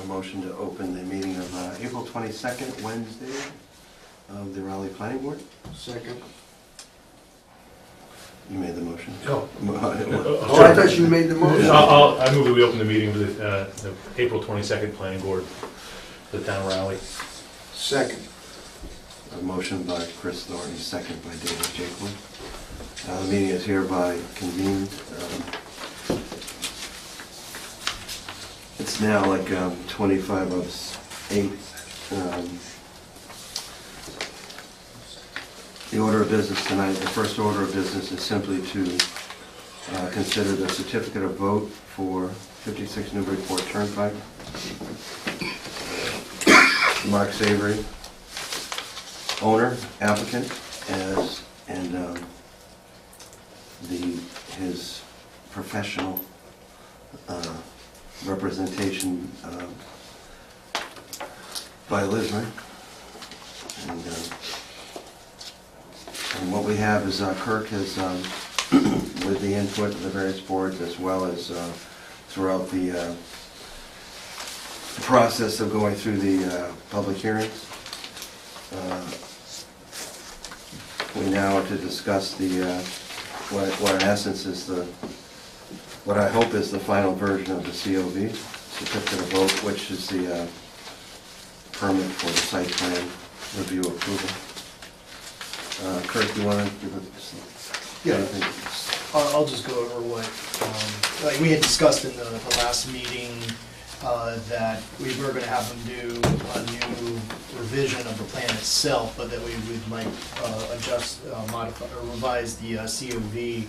a motion to open the meeting of April 22nd, Wednesday, of the Raleigh Planning Board. Second. You made the motion. Oh. Oh, I thought you made the motion. I move that we open the meeting of the April 22nd Planning Board for the town of Raleigh. Second. A motion by Chris Thornton, second by David Jakewood. The meeting is hereby convened. It's now like 25 of 8. The order of business tonight, the first order of business is simply to consider the certificate of vote for 56 Newburyport Turnpike. Mark Savory, owner, applicant, and his professional representation by Lismer. And what we have is Kirk has, with the input of the various boards, as well as throughout the process of going through the public hearings, we now are to discuss the what in essence is what I hope is the final version of the COV, certificate of vote, which is the permit for the site plan review approval. Kirk, do you want to give us? Yeah, I'll just go over what, like we had discussed in the last meeting, that we were going to have them do a new revision of the plan itself, but that we would like adjust, modify, or revise the COV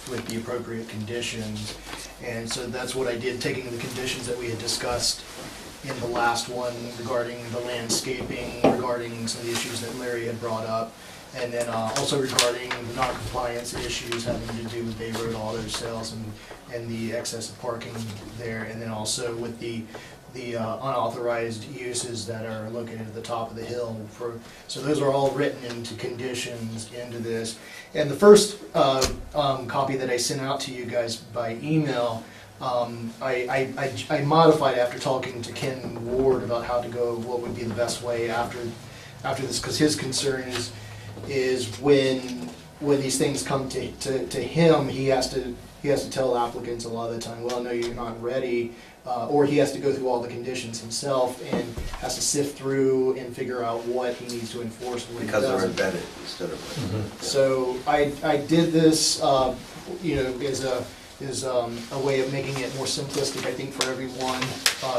with the appropriate conditions. And so that's what I did, taking the conditions that we had discussed in the last one regarding the landscaping, regarding some of the issues that Larry had brought up, and then also regarding the non-compliance issues having to do with Bay Road auto sales and the excess of parking there, and then also with the unauthorized uses that are located at the top of the hill. So those are all written into conditions into this. And the first copy that I sent out to you guys by email, I modified after talking to Ken Ward about how to go, what would be the best way after this, because his concern is when these things come to him, he has to tell applicants a lot of the time, well, no, you're not ready, or he has to go through all the conditions himself and has to sift through and figure out what he needs to enforce and what he Because they're doesn't. embedded instead of. So I did this, as a way of making it more simplistic, I think, for everyone.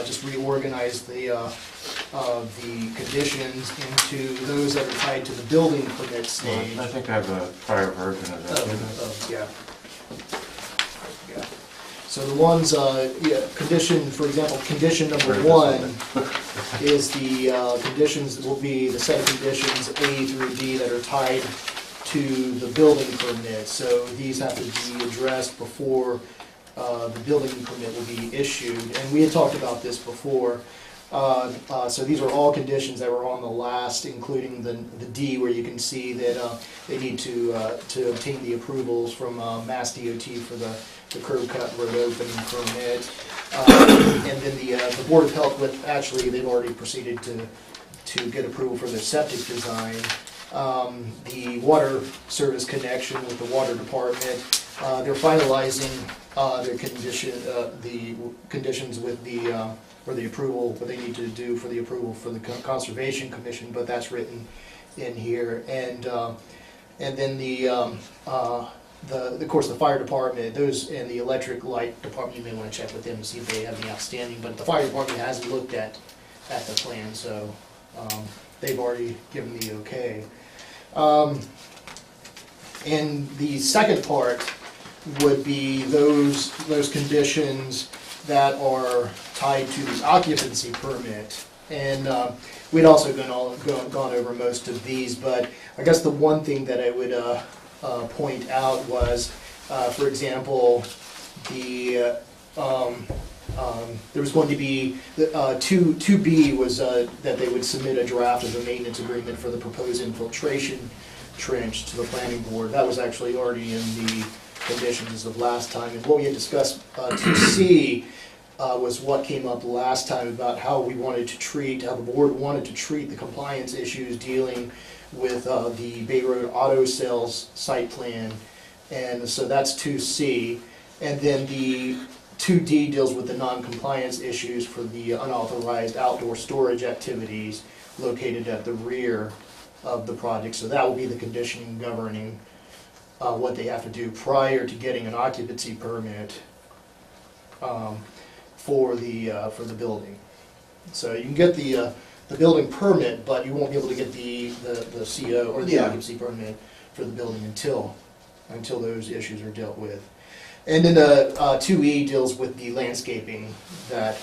Just reorganize the conditions into those that are tied to the building permit stage. I think I have a prior version of that. Yeah. Yeah. So the ones, condition, for example, condition number 1 is the conditions that will be the set of conditions A through D that are tied to the building permit. So these have to be addressed before the building permit will be issued. And we had talked about this before. So these are all conditions that were on the last, including the D, where you can see that they need to obtain the approvals from Mass DOT for the curb cut road opening permit. And then the Board of Health, they've already proceeded to get approval for the septic design. The water service connection with the water department, they're finalizing their conditions with for the approval, what they need to do for the approval for the Conservation Commission, but that's written in here. And then of course, the fire department, those, and the electric light department, you may want to check with them to see if they have any outstanding, but the fire department hasn't looked at the plan, so they've already given the okay. And the second part would be those conditions that are tied to the occupancy permit. And we'd also gone over most of these, but I guess the one thing that I would point out was, for example, there was going to be, 2B was that they would submit a draft of the maintenance agreement for the proposed infiltration trench to the planning board. That was actually already in the conditions of last time. And what we had discussed, 2C, was what came up last time about how we wanted to treat, how the board wanted to treat the compliance issues dealing with the Bay Road Auto Sales site plan. And so that's 2C. And then the 2D deals with the non-compliance issues for the unauthorized outdoor storage activities located at the rear of the project. So that will be the condition governing what they have to do prior to getting an occupancy permit for the building. So you can get the building permit, but you won't be able to get the CO or the Yeah. occupancy permit for the building until those issues are dealt with. And then the 2E deals with the landscaping, that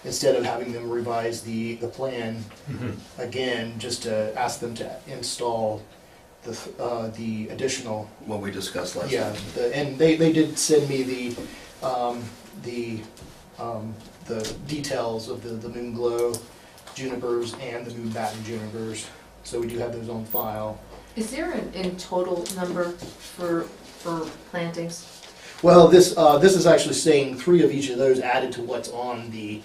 instead of having them revise the plan again, just to ask them to install the additional, What we discussed last yeah, time. and they did send me the details of the moon glow junipers and the moon batten junipers, so we do have those on file. Is there an in total number for plantings? Well, this is actually saying 3 of each of those added to what's on the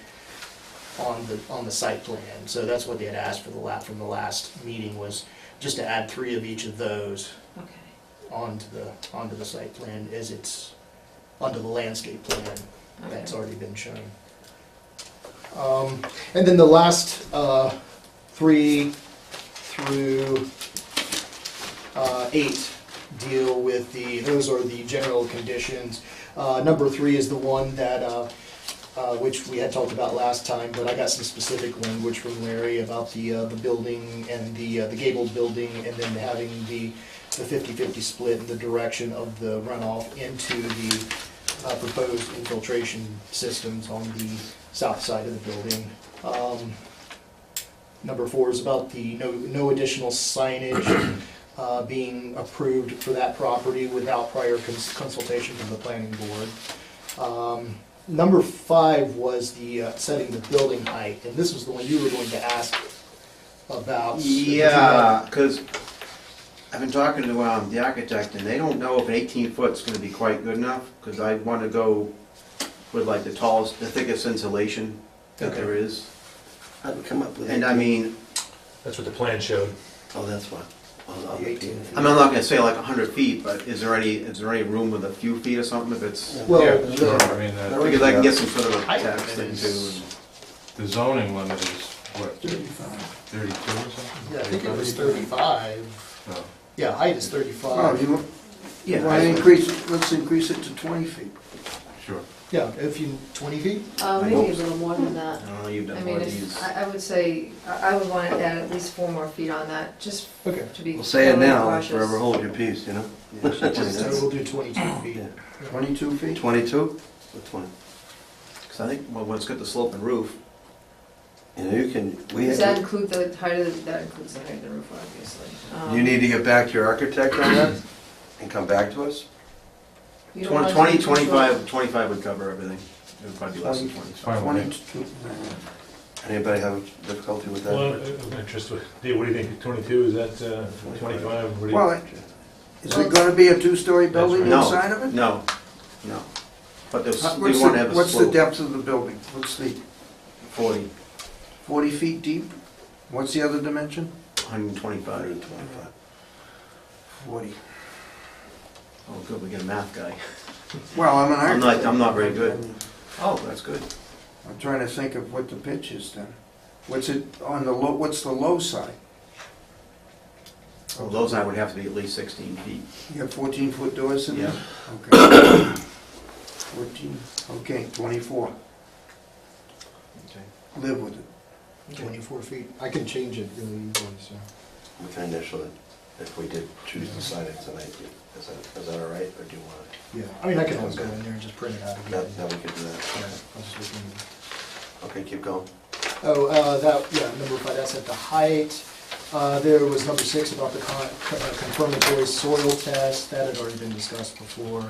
site plan. So that's what they had asked from the last meeting, was just to add 3 of each of those Okay. onto the site plan as it's onto the landscape plan that's already been shown. And then the last 3 through 8 deal with those are the general conditions. Number 3 is the one that, which we had talked about last time, but I got some specific language from Larry about the building and the gabled building, and then having the 50-50 split in the direction of the runoff into the proposed infiltration systems on the south side of the building. Number 4 is about the no additional signage being approved for that property without prior consultation from the planning board. Number 5 was the setting the building height, and this was the one you were going to ask about. Yeah, because I've been talking to the architect, and they don't know if an 18-foot's gonna be quite good enough, because I want to go with like the tallest, the thickest insulation that Okay. there is. How did we come up with And I mean, That's what the plan showed. Oh, that's what. On The the 18 18. I'm not gonna say like 100 feet, but is there any room with a few feet or something if it's, Well, Yeah, sure, I mean, because I can get some sort of a Height tax thing is- too. the zoning limit is, what, 35. 32 or something? yeah, I think it was 35. No. Yeah, height is Well, 35. you want to increase, let's increase it to 20 feet. Sure. Yeah, if you, 20 feet? Maybe a little more than that. I don't know, you've I done mean, more of these. I would say, I would want to add at least 4 more feet on that, just Okay. to be. Well, say it now, cautious. forever hold your peace, you know? So we'll do 22 feet. Yeah. 22 feet? 22 or 20? Because I think, well, when it's got the sloping roof, You know, you can, Does that include the height of, that includes the height of the roof, obviously. you need to get back to your architect on that and come back to us? You don't want to 20, be too 25 would cover everything. It would probably be less than 25. Fine with me. 22. Anybody have difficulty with Well, that? I'm interested. Dave, what do you think? 22, is that 25? What do you- Well, is it going to be a 2-story building No. inside of it? No, no. But there's, What's we want to have a what's the slope, depth of the building? What's the, 40, 40 feet deep? What's the other dimension? 125. 125. 40. Oh, good, we get a math guy. Well, I'm an architect. I'm not very good. Oh, that's good. I'm trying to think of what the pitch is then. What's it on the low, what's the low side? Well, those I would have to be at least 16 feet. You got 14-foot doors in there? Yeah. Okay. 14, okay, 24. Okay. Live with it. 24 feet. I can change it really easily, so. We can initial it if we did choose to sign it tonight. Is that all right, or do you want it? Yeah, I mean, I can always go in there and just print it out again. Now we can do Yeah, that. I'll just look in. Okay, keep going. Oh, number 5, that's at the height. There was number 6 about the confirmatory soil test. That had already been discussed before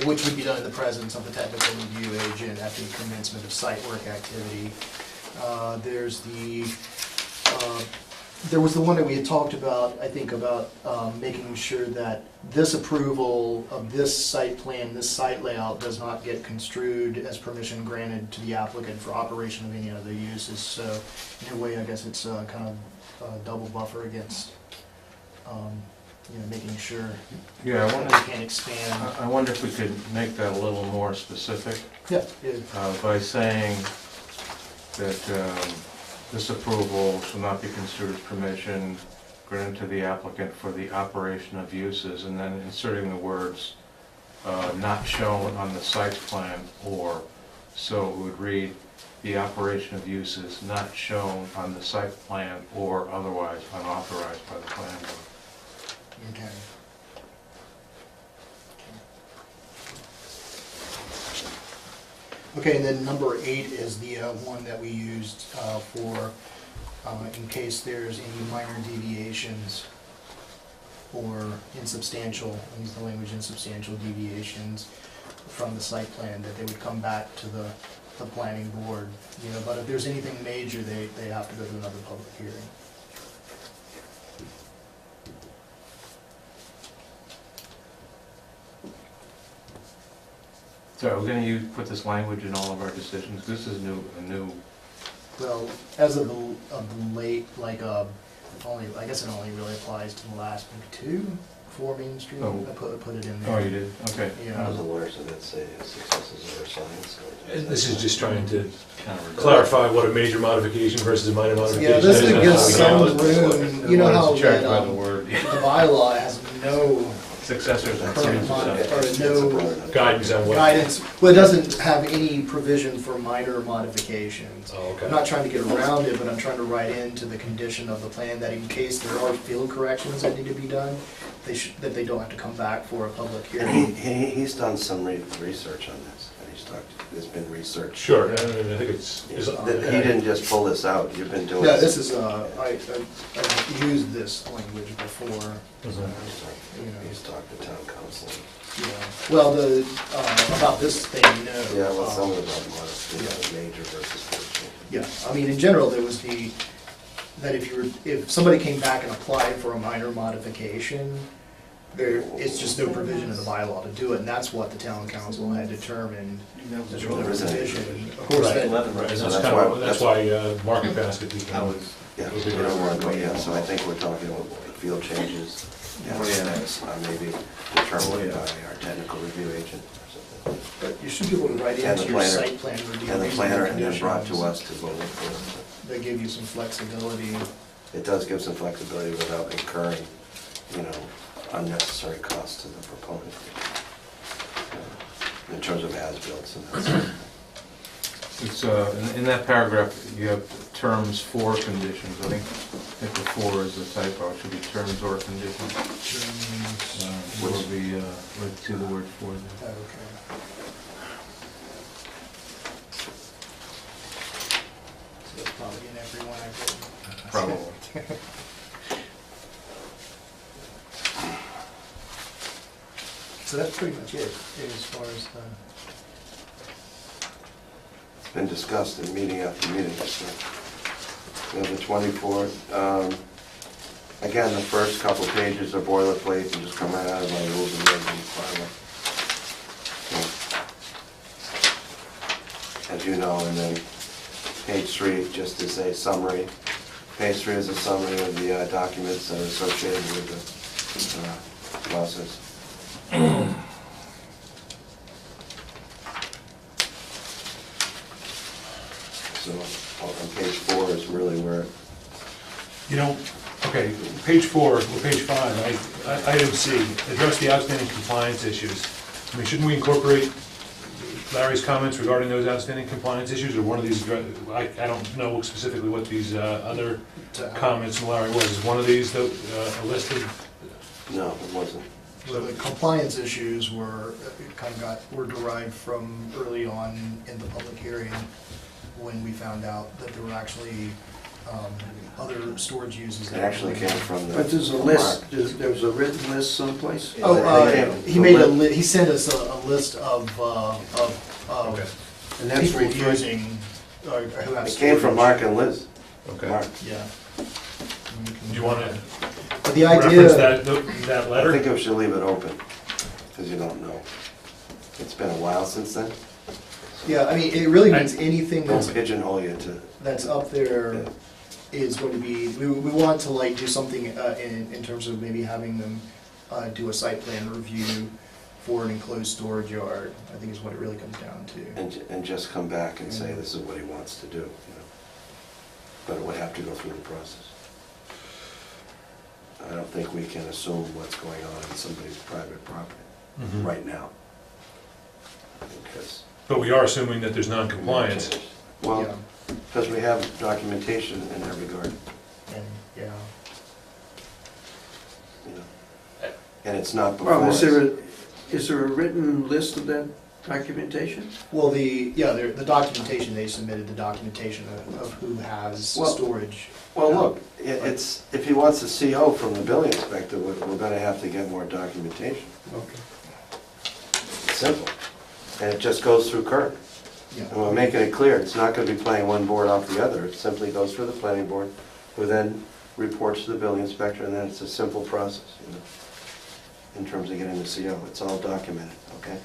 which would be done in the presence of the technical review agent at the commencement of site work activity. There's the There was the one that we had talked about, I think, about making sure that this approval of this site plan, this site layout does not get construed as permission granted to the applicant for operation of any other uses. So in a way, I guess it's kind of a double buffer against, making sure Yeah, I that wonder, we can't expand. I wonder if we could make that a little more specific Yeah, by saying that this approval shall not be construed as permission granted to the applicant for the operation of uses, and then inserting the words not shown on the site plan, or, so it would read, the operation of uses not shown on the site plan or otherwise unauthorized by the planning board. okay. Okay, and then number 8 is the one that we used for, in case there's any minor deviations or insubstantial, I use the language insubstantial deviations from the site plan, that they would come back to the planning board, but if there's anything major, they have to go to another public hearing. So are we gonna put this language in all of our decisions? This is a new, Well, as of the late, I guess it only really applies to the last maybe 2 for Main Street. Oh. I put it in there. oh, you did, okay. I was Yeah. aware, so that say successes over science. And this is just trying to Kind of clarify what a major modification versus a minor modification Yeah, is. this and gives how we some handle it. room, you know how Checked that, by the word, the bylaw has no successors and Current successors. no Guidance on what. guidance, well, it doesn't have any provision for minor modifications. Oh, I'm okay. not trying to get around it, but I'm trying to write into the condition of the plan that in case there are field corrections that need to be done, that they don't have to come back for a public hearing. He's done some research on this, and there's been research. Sure, I think it's. He didn't just pull this out, you've been doing. Yeah, this is, I've used this language before, He's talked to town council. well, about this thing, no. Yeah, well, some of it was, major versus Yeah, I mean, in general, there was that if somebody came back and applied for a minor modification, it's just no provision in the bylaw to do it, and that's what the town council had determined. There's no provision. Of course, Right, that, right, and So that's that's kind of, why- that's why Market Basket became. Yeah, we don't want to go yet, so I think we're talking about field changes. Yes, maybe determined by our technical review agent or something. but you should be able to write And the into your planner. site plan review. And the reasonable planner, and then brought to conditions us to vote for that give you some flexibility. it. It does give some flexibility without incurring, unnecessary costs to the proponent. In terms of as-built and that sort of thing. It's, in that paragraph, you have terms for conditions, I think the 4 is a typo, it should be terms or conditions. Will be, let's see the word for there. Okay. So it's probably in every one I've written. Probably. So that's pretty much it, as far as It's been discussed in meeting after meeting, so. The 24th, again, the first couple pages are boilerplate and just come right out of my rules and regulations bylaw. As you know, and then page 3, just is a summary. Page 3 is a summary of the documents that are associated with the process. So on page 4 is really where, Okay, page 4, or page 5, item C, address the outstanding compliance issues. I mean, shouldn't we incorporate Larry's comments regarding those outstanding compliance issues, or one of these, I don't know specifically what these other comments from Larry was. Is one of these listed? no, it wasn't. So the compliance issues were derived from early on in the public hearing, when we found out that there were actually other storage uses. It actually came from the. But there's a list, there was a written list someplace? He sent us a list of Okay. And that's people referring, using, or who have It came from storage. Mark and Liz. Okay. Mark. Yeah. Do you want to But the reference idea, that I letter? think we should leave it open, because you don't know. It's been a while since then. yeah, I mean, it really means anything Don't that's, pigeonhole you to, that's up there is going to be, we want to like do something in terms of maybe having them do a site plan review for an enclosed storage yard, I think is what it really comes down to. and just come back and say this is what he wants to do, you know. But it would have to go through the process. I don't think we can assume what's going on in somebody's private property Mhm. right now. Because. But we are assuming that there's non-compliance. Well, Yeah, because we have documentation in that regard, and, yeah. you know. And it's not before Well, us. is there a written list of that documentation? Well, the documentation, they submitted the documentation of who has Well- storage. Well, look, it's, if he wants a CO from the building inspector, we're gonna have to get more documentation. Okay. It's simple. And it just goes through Kirk. Yeah. And we're making it clear, it's not gonna be playing one board off the other. It simply goes through the planning board, who then reports to the building inspector, and then it's a simple process, you know, in terms of getting the CO. It's all documented, okay?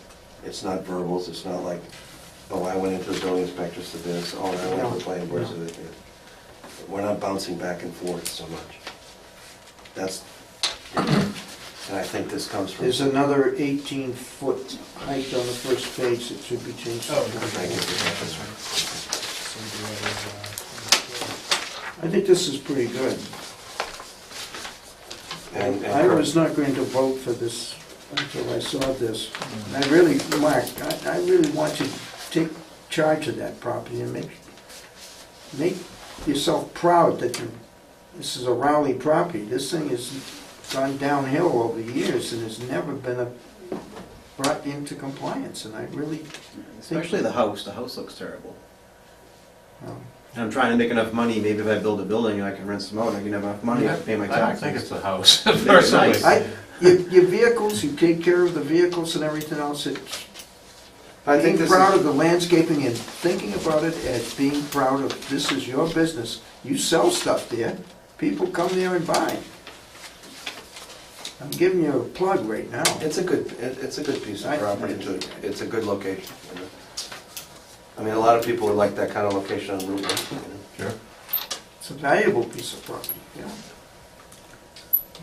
It's not verbals, it's not like, oh, I went into the building inspector, said this, oh, and I went to the planning board, said that. We're not bouncing back and forth so much. That's, and I think this comes from. There's another 18-foot height on the first page that should be changed. Oh, Thank you. I think this is pretty good. And I was not going to vote for this until I saw this. And I really, Mark, I really want you to take charge of that property and make yourself proud that this is a Rowley property. This thing has gone downhill over the years and has never been brought into compliance, and I really think... Especially the house looks terrible. Well, And I'm trying to make enough money, maybe if I build a building and I can rent some out, I can have enough money to pay my I don't taxes. think it's the house, it's personally. nice. Your vehicles, you take care of the vehicles and everything else, I think being this proud is, of the landscaping and thinking about it as being proud of, this is your business. You sell stuff there, people come there and buy. I'm giving you a plug right now. it's a good piece of property too. It's a good location, you know. I mean, a lot of people would like that kind of location on Route 1, you know. Sure. It's a valuable piece of property, yeah.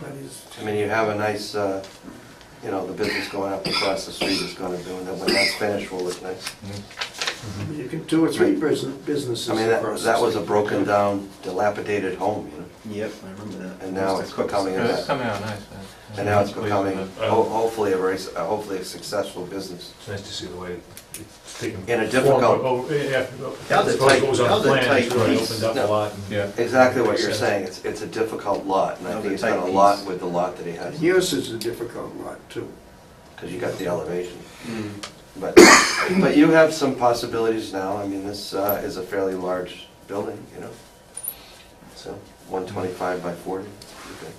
But it's, I mean, you have a nice, you know, the business going up across the street is gonna do, and then when that's finished, will look nice. you can do 2 or 3 businesses I mean, across the that was a street. broken down, dilapidated home, you know, Yep, I remember that. and now it's becoming Yeah, it's a, coming out nice. and now it's Pleased becoming, with it. hopefully hopefully a successful business. It's nice to see the way it's taken. In a difficult- form. Oh, yeah. How's it As opposed to tight- what was on how's the it plan, tight it's really piece? opened up a No. lot. and- Yeah. Exactly what Makes you're sense. saying, it's a difficult lot, and I That think was it's a got a tight lot piece. with the lot that he has, Yours is a difficult lot, too. because you got the elevation. Mm. But you have some possibilities now, I mean, this is a fairly large building, you know, so 125 by 40, okay.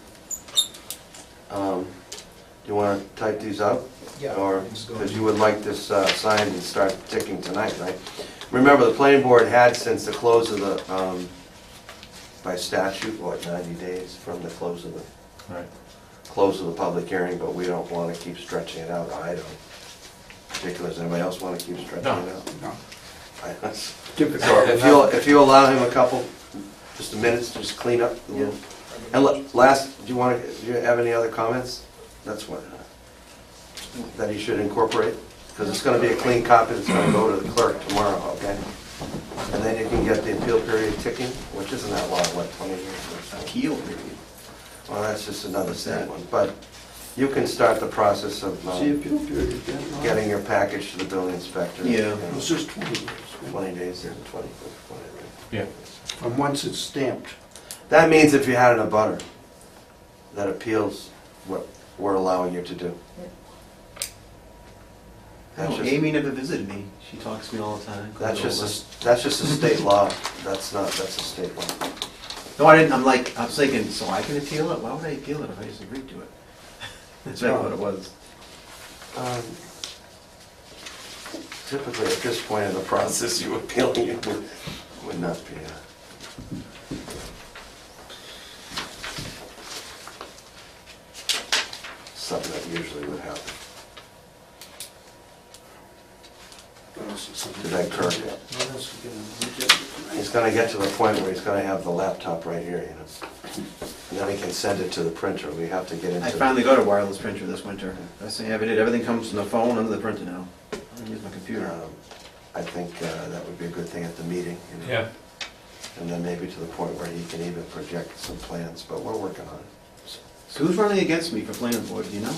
Do you want to type these up? Yeah. Or, just go because you would like this signed and start ticking tonight, right? Remember, the planning board had since the close of the, by statute, what, 90 days from the close of the, Right. close of the public hearing, but we don't want to keep stretching it out, I don't. Particularly, does anybody else want to keep stretching No. it out? No. So if you allow him a couple, just a minute, to just clean up a little. And last, do you have any other comments? That's what, that he should incorporate? Because it's gonna be a clean copy that's gonna go to the clerk tomorrow, okay? And then you can get the appeal period ticking, which isn't that long, what, 20 years or so? Appeal period. Well, that's just another state one, but you can start the process of See, appeal period, is that long? getting your package to the building inspector. Yeah. you know, It was just 20 years. 20 days, 20, Yeah. From once it's stamped. That means if you had an abutter that appeals what we're allowing you to do. That's No, just, Amy never visited me. She talks to me all the time. that's just a state law. That's a state law. No, I didn't, I was thinking, so I can appeal it? Why would I appeal it if I just agreed to it? That's right what it was. Typically, at this point in the process, you appealing it would not be. something that usually would happen. Did that Kirk? He's gonna get to the point where he's gonna have the laptop right here, you know. And then he can send it to the printer. We have to get into. I finally got a wireless printer this winter. That's the thing I did. Everything comes from the phone under the printer now. I don't use my computer. I think that would be a good thing at the meeting, you know. Yeah, And then maybe to the point where he can even project some plans, but we're working on it. So who's running against me for planning board, do you know?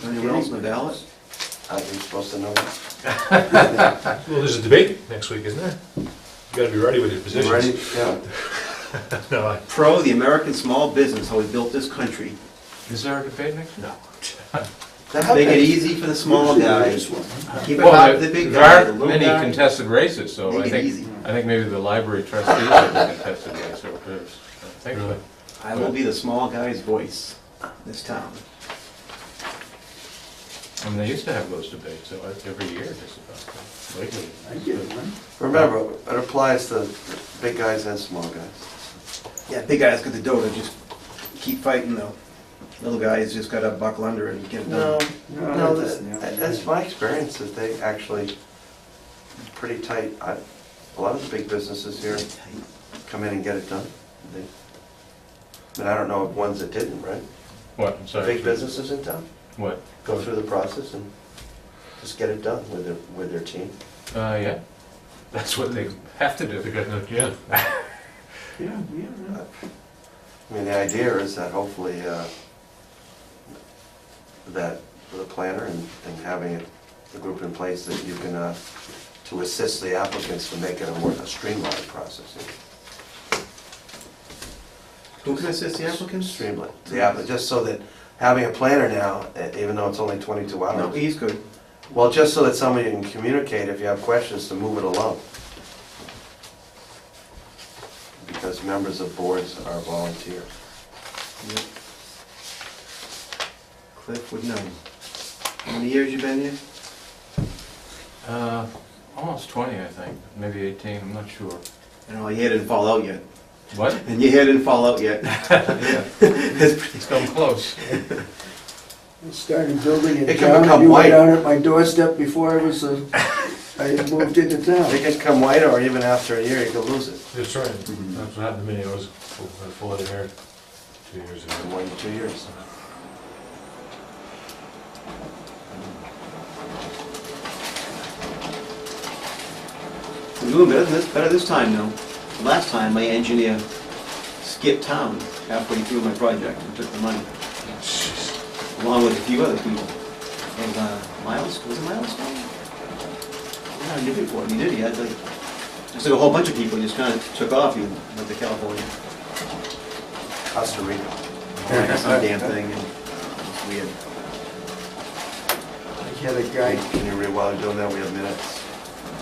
Anyone else in the ballot? Aren't you supposed to know that? well, there's a debate next week, isn't there? You gotta be ready with your positions. Ready? Yeah. No, Pro, the American small business, how we built this country. Is there a debate next? No. Make it easy for the small guys. Keep it Well, hard for the big there guy, the aren't little many guy. contested races, so Make I it think, easy. I think maybe the library trustees have a contested race over there. I think so. I will be the small guy's voice in this town. I mean, they used to have those debates, so every year just about, lately. I get it, man. Remember, it applies to big guys and small guys. Yeah, big guys got the dough to just keep fighting though. Little guys just gotta buckle under and get it No, done. no, that's my experience, that they actually pretty tight. A lot of the big businesses here come in and get it done. But I don't know of ones that didn't, right? What, I'm sorry? Big businesses in town What? go through the process and just get it done with their team. Yeah. That's what they have to do. they got no, yeah. Yeah. I mean, the idea is that hopefully, that the planner and having the group in place that you can, to assist the applicants to make it a more streamlined process. Who can assist the applicants? Streamlined, just so that having a planner now, even though it's only 22 No, hours, he's good. well, just so that somebody can communicate if you have questions to move it along. Because members of boards are volunteers. Yep. Cliff would know. How many years you been here? Almost 20, I think, maybe 18, I'm not sure. And all your hair didn't fall out yet. What? And your hair didn't fall out yet. Yeah, it's come close. I started building it It can down, become and you were white. down at my doorstep before I was, I moved into It town. can come white, or even after a year, you can lose it That's right. That's what happened to me. I was full of hair 2 years ago. in more than 2 years. We're doing better this time though. Last time, my engineer skipped town halfway through my project and took the money, along with a few other people. And Miles, was it Miles? Yeah, he did it for him. He did. He had like, just like a whole bunch of people. He just kind of took off. He went to California. Costa Rica. Some damn thing. And it's weird. I had a guy, Can you read while you're doing that, we have minutes.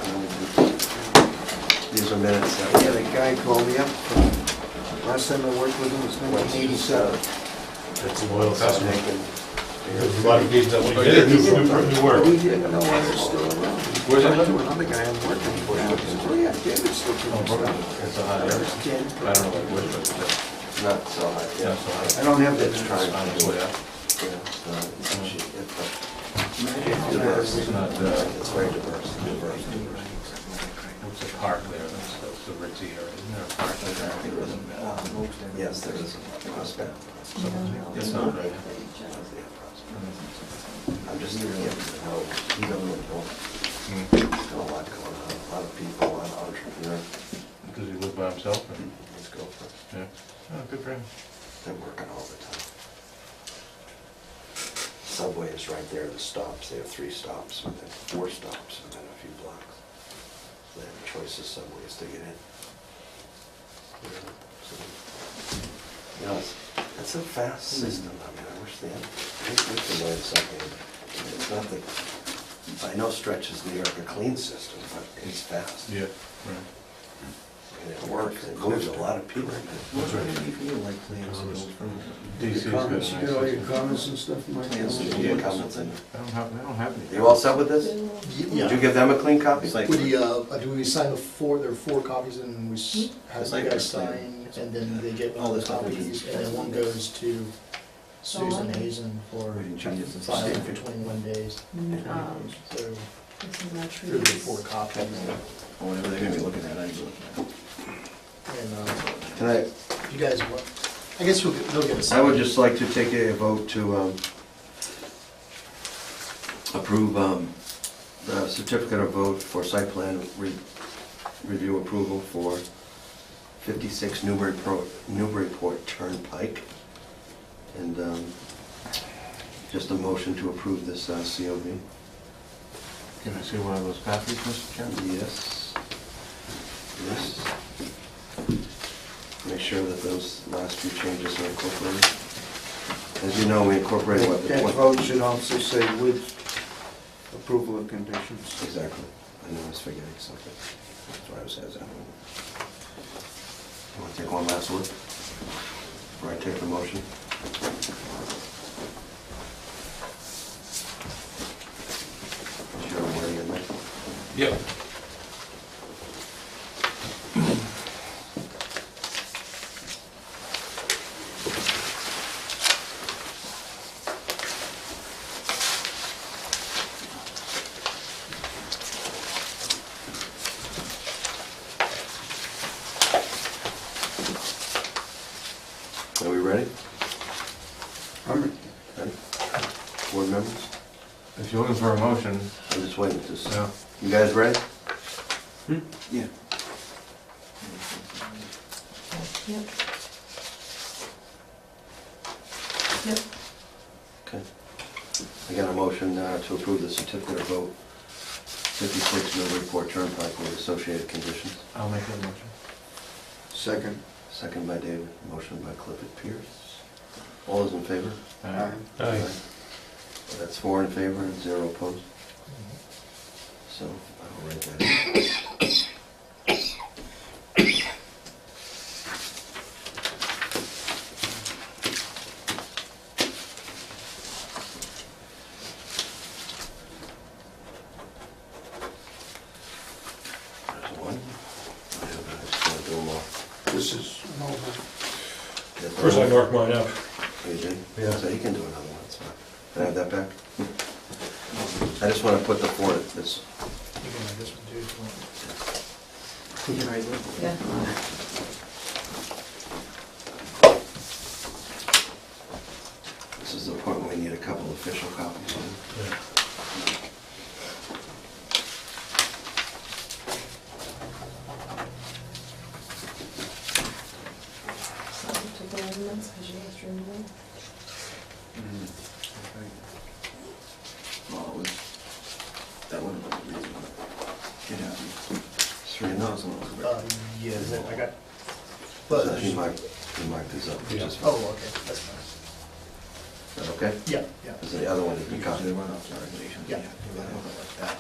And then we do- These are minutes I that had a guy call me up, last time I worked with him was 1987. That's a loyal customer. making. There's a lot of people that want to get it, new work. But he didn't know I was still around. Where's it Talked to living? another guy I'm working for. He said, oh yeah, David's still doing stuff. It's a hot area. There's Ted. I don't know what it was, but Not so high, yeah, yeah. so I don't have that. It's trying on to its do way it. up. Yeah, Yeah. diverse. It's not, It's very diverse, diverse, diverse. what's a park there, that's the Ritzy area, isn't there a park there? Yes, there is a prospect. It's not. I'm just getting to know, you don't know, Hmm. there's got a lot going on, a lot of people, a lot of entrepreneurs. Does he live by himself? or- Let's go for it. Yeah. Oh, good for him. They're working all the time. Subway is right there, the stops, they have 3 stops, and then 4 stops, and then a few blocks. They have a choice of subways to get in. You know, it's a fast system, I mean, I wish they had, we could learn something. It's not that, by no stretch is New York a clean system, but it's fast. Yeah, right. And it works, it moves a lot of people. What's right for you like plans to go from? DC's got a Comments, you nice got all your system. comments and stuff, Mike? Plans. Any comments in? They don't have any. You all set with this? Did you give them a clean copy? It's like, Would do we sign there are 4 copies and we have It's you like guys our sign, and then they get All all the this stuff we copies, use. and then one goes to Susan Hazen for We didn't change it since filing the for 21 days. So This is not true. through the 4 copies. Or whatever they're gonna be looking at, I can look at. And Can I, you guys, I guess they'll get a. I would just like to take a vote to approve the certificate of vote for site plan review approval for 56 Newburyport Turnpike. And just a motion to approve this COV. Can I see one of those copies, Mr. Chairman? Yes. Yes. Make sure that those last few changes are incorporated. As you know, we incorporated what the... That vote should also say with approval of conditions. Exactly. I knew I was forgetting something. That's why I was hesitant. You want to take one last look before I take the motion? Is your wording in there? Yep. Are we ready? I'm- Ready? Board members? If you're looking for a motion, I'm just waiting to see. yeah. You guys ready? Yeah. Yep. Yep. Okay. I got a motion to approve the certificate of vote, 56 Newburyport Turnpike with associated conditions. I'll make that motion. Second. Second by David, motion by Clifford Pierce. All those in favor? Aye. Aye. That's 4 in favor and 0 opposed. So I'll write that in. There's one. I just want to do them all. This is an over. Get Of course, I them all? marked mine up. You did? Yeah. So you can do another one, it's fine. Can I have that back? I just want to put the 4, this, You can have this one too if you want. Yeah. this is the point where we need a couple official copies. Take the amendments, because you guys trimmed them. Well, it was, that one was the reason. It happened. 3 and No, 0. it's not. Yeah, I got, So but, he marked these up. Yeah. Just- oh, okay, that's fine. Is that okay? Yeah, yeah. Because the other one is Because copied. they run off the regulations. Yeah. You gotta have it like that.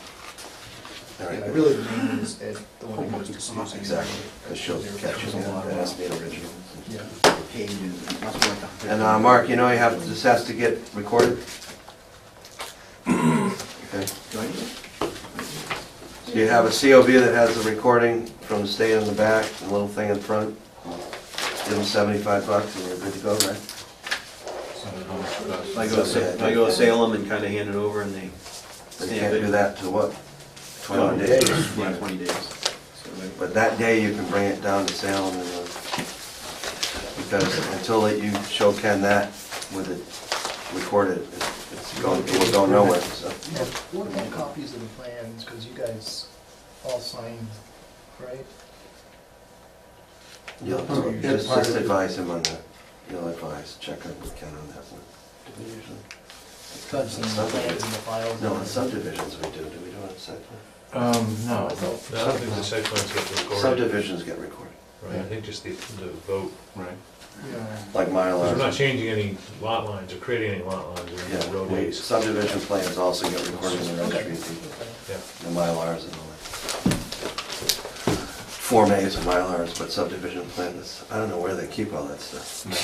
All Yeah, right. really, the main one is Ed, the one that goes to Susan. Exactly, because she'll catch you, that has to be an original. Yeah. The pages, it must be like a- And Mark, you know you have, this has to get recorded? Okay. Do I do it? So you have a COV that has the recording from the state in the back, and a little thing in front. Give them $75 and you're good to go, right? So how much it costs. I go to Salem and kinda hand it over and they But you stamp can't it. do that to what? 21 days? Yeah, 20 days. So they- But that day you can bring it down to Salem and, because until that you show Ken that with it recorded, it's going, it will go nowhere, so. Yeah, what about copies of the plans, because you guys all signed, right? You'll That's part just of it. advise him on that, you'll advise, check on with Ken on that one. Do we usually? So I've seen the plans in the files. No, on subdivisions we do we do it on site plan? No. No, I don't think the site plans get recorded. Subdivisions get recorded, Right, I think just the vote. Right. Yeah. like Because we're not Mylars. changing any lot lines or creating any lot lines or any Yeah, roadways. subdivision plans also get recorded in the Okay. registry, Okay. Yeah. the Mylars and all that. Form As and Mylars, but subdivision plans, I don't know where they keep all that stuff. No,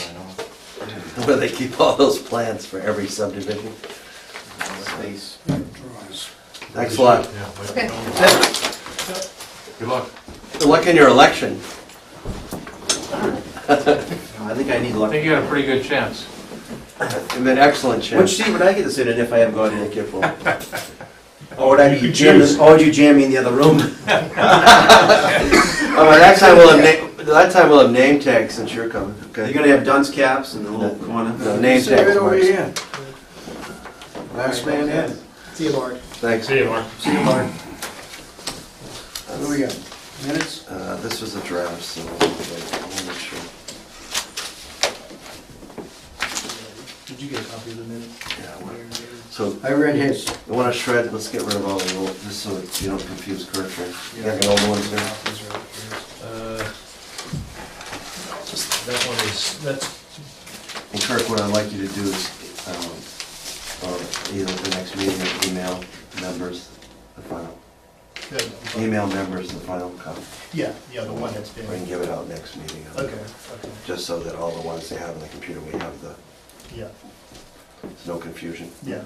I know. Where they keep all those plans for every subdivision. All the space. Draws. Thanks a lot. Yeah, might Okay. be. Good luck. Good luck in your election. I think I need I luck. think you got a pretty good chance. You've been excellent, Chad. Which seat would I get to sit in if I haven't got any careful? Or would I You be can jamming, choose. or would you jam me in the other room? All right, that time we'll have name tags since you're coming, You're okay? gonna have dunce caps in the little corner. No, name Sit tags, right over Mark. here. Last man in. See you, Mark. Thanks. See you, Mark. See you, Mark. What do we got? Minutes? This was a draft, so I'll make sure. Did you get a copy of the minutes? Yeah, I want- So, I read his. you want to shred, let's get rid of all the old, just so that you don't confuse Kurt here. You got the old ones there? That one is, that's, And Kirk, what I'd like you to do is, or either at the next meeting or email members the final, email members the final copy. Yeah, the one that's We been, can give it out next meeting. okay, Just so that all the ones they have on the computer, we have yeah, there's no confusion. okay.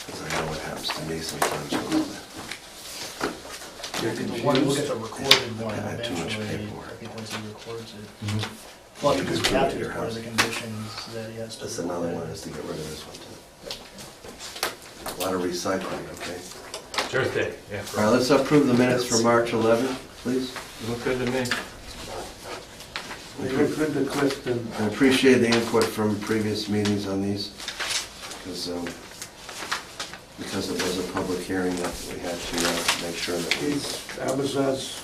Because I know what happens to me sometimes. You're The one, look at confused. the recorded one I had too much eventually, paperwork. I think once he records it. mhm. Well, because we have to, Your as part of the house. conditions that he has to. That's another one, is to get rid of this one too. A lot of recycling, okay? Sure thing, yeah. All right, let's approve the minutes for March 11th, please. Look good to me. They look good to Cliff and I appreciate the input from previous meetings on these, because it was a public hearing that we had to make sure that we... is Abazar's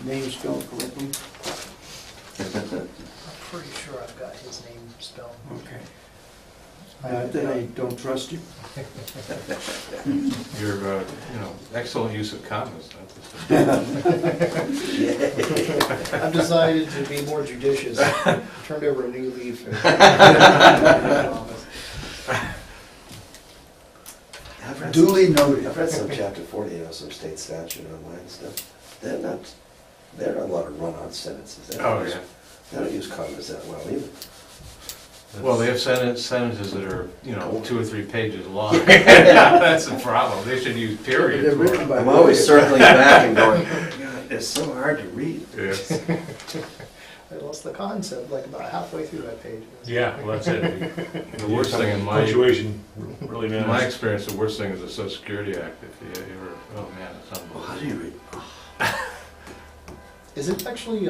name spelled correctly? I'm pretty sure I've got his name spelled. Okay. Then I don't trust you. Your, excellent use of commas. I've decided to be more judicious, turned over a new leaf. Duly noted. I've read some chapter 40, some state statute online and stuff. They're not a lot of run-on sentences. They don't Oh, use- yeah. They don't use commas that well either. Well, they have sentences that are, 2 or 3 pages long. That's the problem. They should use They're periods. written by I'm always lawyers. circling back and going, God, it's so hard to read. Yeah. I lost the concept like about halfway through that page. Yeah, well, that's it. The worst thing in my Punctuation really In my matters. experience, the worst thing is the Social Security Act, if you ever, oh man, it's Well, how unbelievable. do you read? Is it actually,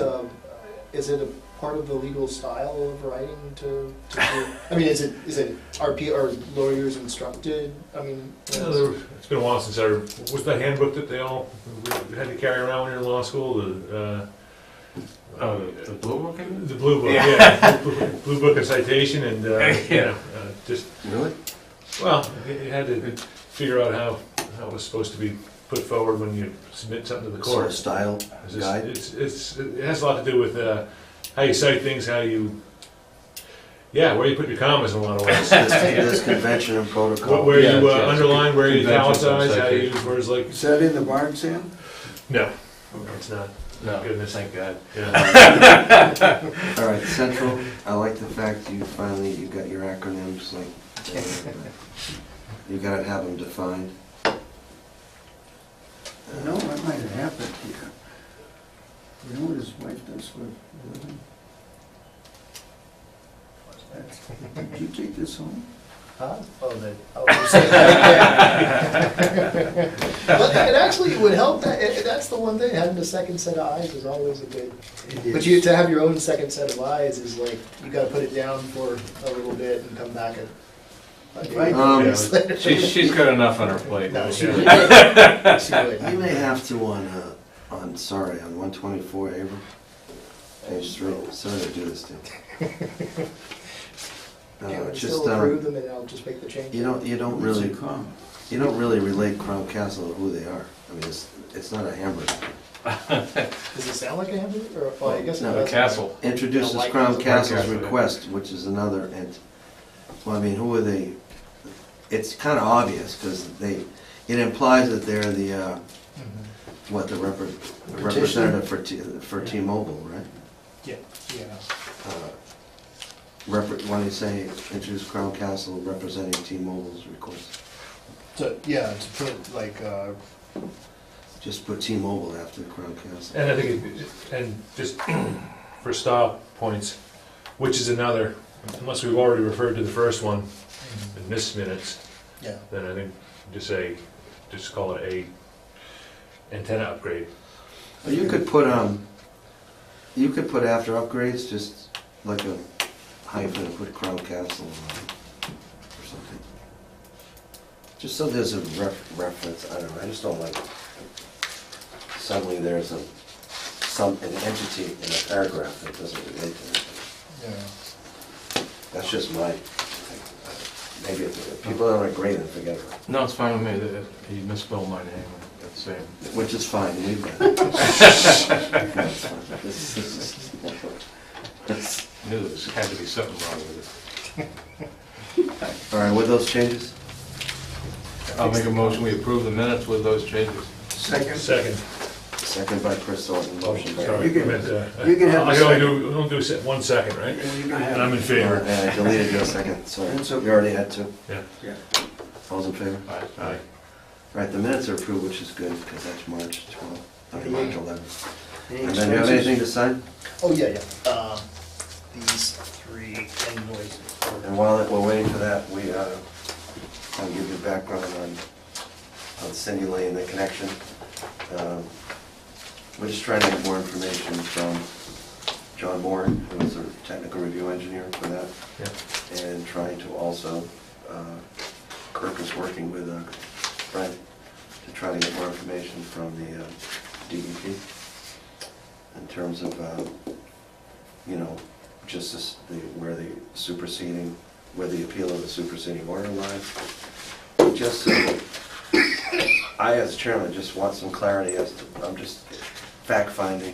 is it a part of the legal style of writing to I mean, is it RP, or lawyers instructed? I mean, It's been a while since what's that handbook that they all had to carry around when you're in law school? Oh, the blue book? I mean? The blue book, yeah. Blue book of citation and, just, Really? well, you had to figure out how it was supposed to be put forward when you submit something to the Sort of court. style It's just- guide? it has a lot to do with how you cite things, where you put your commas in a lot of ways. This convention and protocol. Where Yeah, you yeah, underline, where you conventions and italicize, how you citations. use words like, Is that in the barn, Sam? no, it's not. No, Goodness. thank God. Yeah. All right, Central, I like the fact you got your acronyms, like, you gotta have them defined. You know, what might have happened here. You know what his wife does for a living? Did you take this home? huh? You're saying that, yeah. But it actually would help, that's the one thing, having a second set of eyes is always a good. But to have your own second set of eyes is like, you gotta put it down for a little bit and come back Right. later. She's got enough on her plate. No, she Yeah. would. She would. You may have to on 124, Abram, page 3, sorry to do this to you. Can we Just, still approve them and I'll just make the change? you don't really relate Crown Castle to who they are. I mean, it's not a hamburger. Does it sound like a hamburger, or, well, I guess it No, The does. castle. Introduces Like Crown the Castle's Castle, yeah. request, which is another, and, well, I mean, who are they? It's kind of obvious, because it implies that they're the, Mhm. the representative for T-Mobile, right? Yeah. Why do you say introduce Crown Castle representing T-Mobile's request? To put like, Just put T-Mobile after Crown Castle. And I think, and just for style points, which is another, unless we've already referred to the first one in this minutes, Yeah. then I think just call it a antenna upgrade. Well, you could put after upgrades, just like a hyphen, and put Crown Castle or something. Just so there's a reference, I don't know, I just don't like suddenly there's an entity in a paragraph that doesn't relate to anything. Yeah. That's just my thing. Maybe if people don't agree, then forget it. No, it's fine with me, he misspelled my name, that's same. Which is fine, leave that. Knew there had to be something wrong with All right, with those changes? it. I'll make a motion, we approve the minutes with those changes. Second? Second. Second by Chris Thornton, motion by. Sorry, You can- I meant, you can have I a can only second. do, we'll do 1 second, right? You can And have- I'm in favor. And I deleted your second, sorry. That's okay. You already had two. Yeah. Yeah. All's in favor? Aye. Aye. All right, the minutes are approved, which is good, because that's March 12th, March 11th. Any And then you have anything to sign? Oh, yeah, yeah. These 3 invoices. And while we're waiting for that, I'll give you background on Cindy Lane, the connection. We're just trying to get more information from John Moore, who is our technical review engineer for that. Yeah. And trying to also, Kirk is working with Brent to try to get more information from the DEP in terms of, just where the appeal of the superseding order lies. Just so, I as chairman just want some clarity as to, I'm just fact-finding,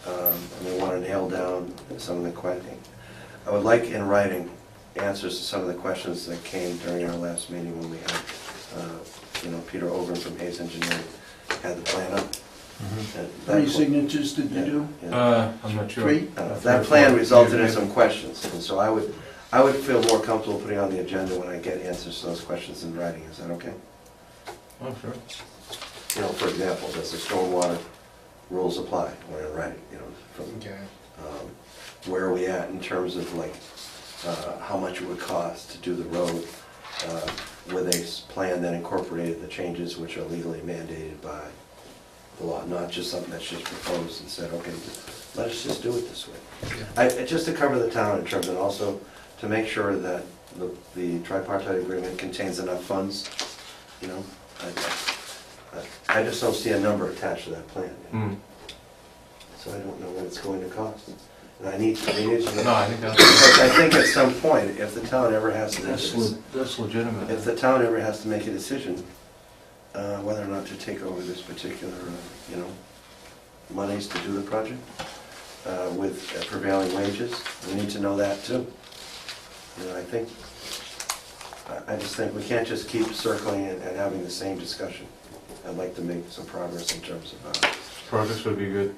and we want to nail down some of the questions. I would like in writing answers to some of the questions that came during our last meeting when we had, Peter Ogren from Hayes Engineering had the plan up. And that- 3 signatures did you do? Yeah. I'm not sure. 3? That plan resulted in some questions, and so I would feel more comfortable putting on the agenda when I get answers to those questions in writing. Is that okay? Oh, sure. For example, does the stormwater rules apply when in writing, from Okay. where are we at in terms of how much it would cost to do the road with a plan that incorporated the changes which are legally mandated by the law, not just something that's just proposed and said, okay, let us just do it this way. Just to cover the town in terms, and also to make sure that the tripartite agreement contains enough funds, I just don't see a number attached to that plan. Mm. So I don't know what it's going to cost. And I need to know. No, I think Because that's, I think at some point, if the town ever has to, that's legitimate. if the town ever has to make a decision, whether or not to take over this particular, monies to do the project, with prevailing wages, we need to know that too. I just think we can't just keep circling and having the same discussion. I'd like to make some progress in terms of, Progress would be good.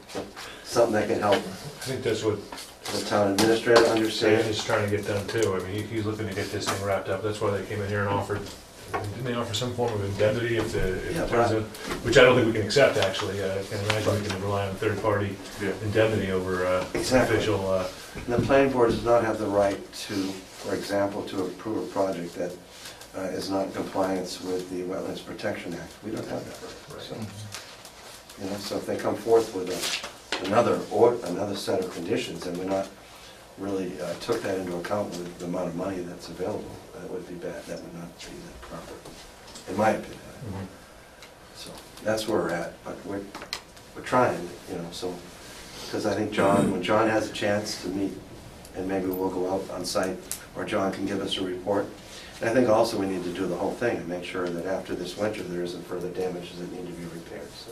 something that can help I think that's what the town administrator Stan understand. is trying to get done too. I mean, he's looking to get this thing wrapped up. That's why they came in here and offered, didn't they offer some form of indemnity if Yeah, there's a, which I don't think we can accept, actually. I can imagine we can rely on third-party Yeah. indemnity over Exactly. official, The planning board does not have the right to, for example, to approve a project that is not in compliance with the Wetlands Protection Act. We don't have that right. So, so if they come forth with another set of conditions, and we're not really took that into account with the amount of money that's available, that would be bad. That would not be that proper, in my opinion. So that's where we're at, but we're trying, so, because I think when John has a chance to meet, and maybe we'll go out on site, or John can give us a report. And I think also we need to do the whole thing and make sure that after this winter, there isn't further damages that need to be repaired, so.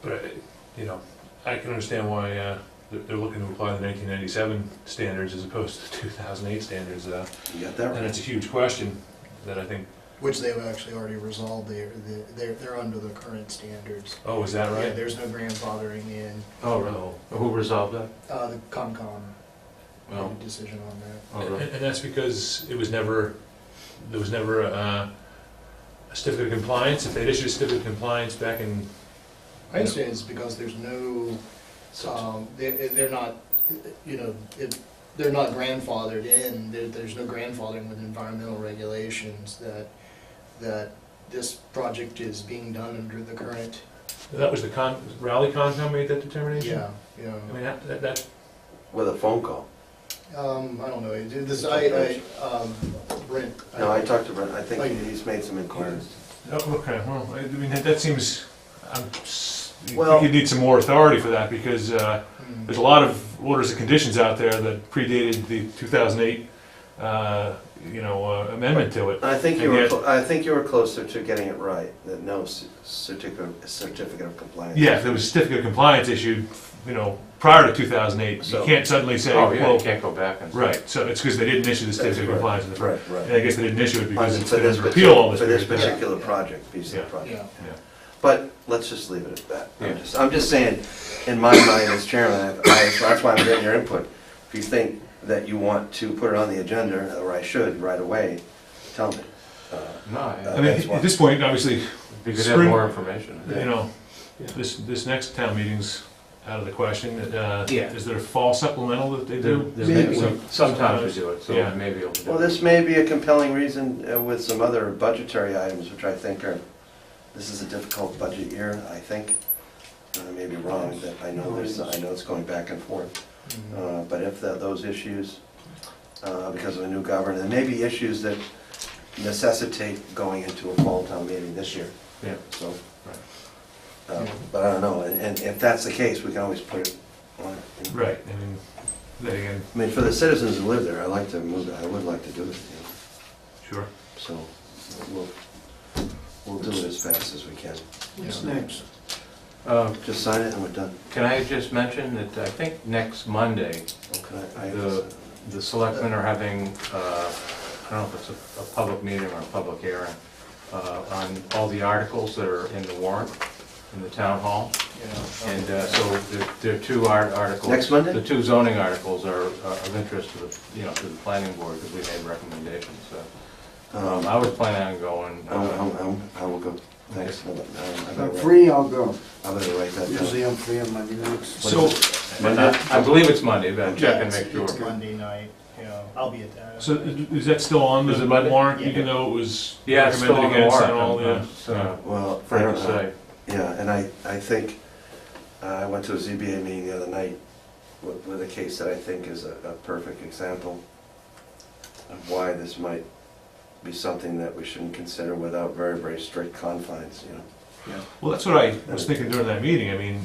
but, I can understand why they're looking to apply the 1997 standards as opposed to the 2008 standards. You got that And right. it's a huge question that I think, Which they've actually already resolved. They're under the current standards. oh, is that Yeah, right? there's no grandfathering in. Oh, really? Who resolved that? The COMCON made Oh, a decision on that. oh, And really? and that's because there was never a certificate of compliance. If they'd issued a certificate of compliance back in, I understand it's because there's no, they're not, they're not grandfathered in, there's no grandfathering with environmental regulations, that this project is being done under the current, That was the Raleigh Concom made that determination? yeah. I mean, that, With a phone call. I don't know, Brent. No, I talked to Brent, I think he's made some inquiries. oh, okay, well, I mean, that seems, I Well- think you need some more authority for that, because there's a lot of orders and conditions out there that predated the 2008, amendment to it. I think And yet- I think you were closer to getting it right, that no certificate of compliance. Yeah, if there was a certificate of compliance issued, prior to 2008, you So- can't suddenly say, Oh, yeah, well, you can't go back and. right, so it's because they didn't issue the certificate of Right, compliance in the first. Right, And right. I guess they didn't issue it because it's For been this under appeal all this for this period of time. particular project, piece of Yeah. the project. Yeah. But let's just leave it at that. Yeah. I'm just saying, in my mind as chairman, that's why I'm getting your input. If you think that you want to put it on the agenda, or I should right away, tell me. No, I mean, That's why. at this point, obviously, you could have spring- more information. this next town meeting's out of the question. Yeah. Is there a fall supplemental that they do? Maybe. Sometimes we do it, so Yeah. we may be able to do it. Well, this may be a compelling reason with some other budgetary items, which I think this is a difficult budget year, I think. I may be wrong, that I know it's going back and forth. But if those issues, because of a new governor, there may be issues that necessitate going into a fall town meeting this year. Yeah. So, but I don't know, and if that's the case, we can always put it on. Right, I mean, then again, I mean, for the citizens who live there, I would like to do it, sure. so we'll do it as fast as we can. What's next? Just sign it and we're done. Can I just mention that I think next Monday, the selectmen are having, I don't know if it's a public meeting or a public hearing, on all the articles that are in the warrant, in the town hall. And so there are two articles. Next Monday? The two zoning articles are of interest to to the planning board, because we made recommendations, so. I was planning on going. I will go, thanks. If I'm free, I'll go. I better write that down. Usually I'm free on Monday nights. So, I believe it's Monday, but check and Yeah, make sure. It's Monday night, I'll be at that. so is that still on Is the it Monday? warrant, Yeah. even though it was Yeah, it's still recommended on the against and warrant. all, yeah? So, Well, I fair don't to know. say. Yeah, and I think, I went to a ZBA meeting the other night with a case that I think is a perfect example of why this might be something that we shouldn't consider without very, very strict confines, Well, that's what I was thinking during that meeting. I mean,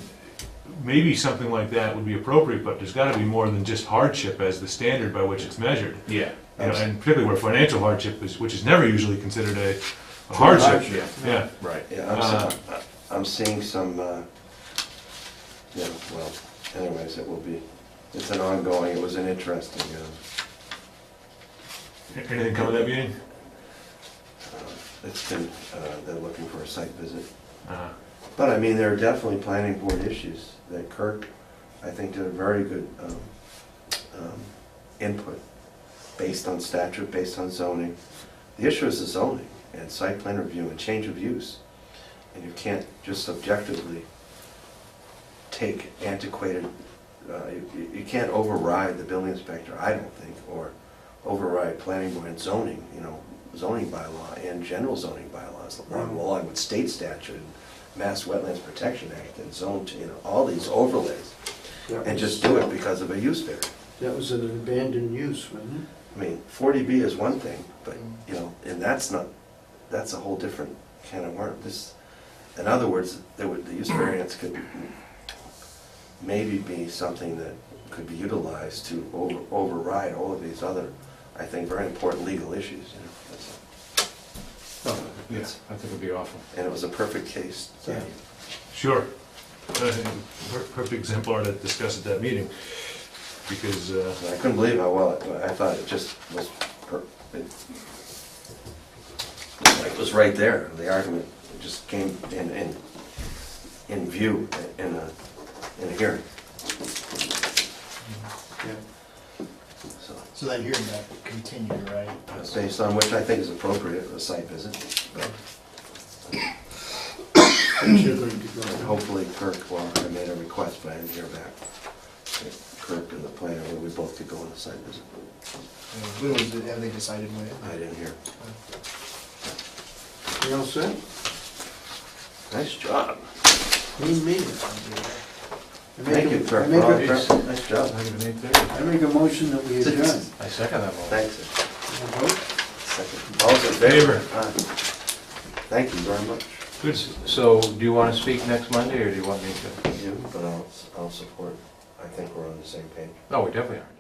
maybe something like that would be appropriate, but there's gotta be more than just hardship as the standard by which it's measured. Yeah. And particularly where financial hardship is, which is never usually considered a hardship. Yeah. Yeah. Right. Yeah, I'm seeing some, well, anyways, it's an ongoing, it was an interesting, Anything come of that meeting? it's been, they're looking for a site visit. Uh, But I mean, there are definitely planning board issues that Kirk, I think, did a very good input based on statute, based on zoning. The issue is the zoning and site plan review and change of use. And you can't just subjectively take antiquated, you can't override the building inspector, I don't think, or override planning board and zoning, zoning bylaw and general zoning bylaws, along with state statute and Mass Wetlands Protection Act and zone, all these overlays, and just do it because of a use variance. That was an abandoned use, wasn't it? I mean, 40B is one thing, but, and that's a whole different can of worms. In other words, the use variance could maybe be something that could be utilized to override all of these other, I think, very important legal issues, That's all. Oh, yes, I think it'd be awful. And it was a perfect case. Yeah. Sure. Perfect exemplar to discuss at that meeting, because, I couldn't believe how well, I thought it just was, it was right there, the argument just came in view in a hearing. Yeah. So that hearing that continued, right? Based on which I think is appropriate, a site visit. Things are going to And go. hopefully Kirk, well, I made a request, but I didn't hear back. Kirk and the planner, where we both could go on a site visit. When was it, have they decided when? I didn't hear. You all set? Nice job. Clean meeting. Thank you, Kirk. I make a- Nice job. Not even 8:30. I make a motion that we adjourn. I second that motion. Thanks. Vote? Second. All those in favor? Favor. Aye. Thank you very much. Good, so do you want to speak next Monday, or do you want me to? You, but I'll support. I think we're on the same page. No, we definitely are.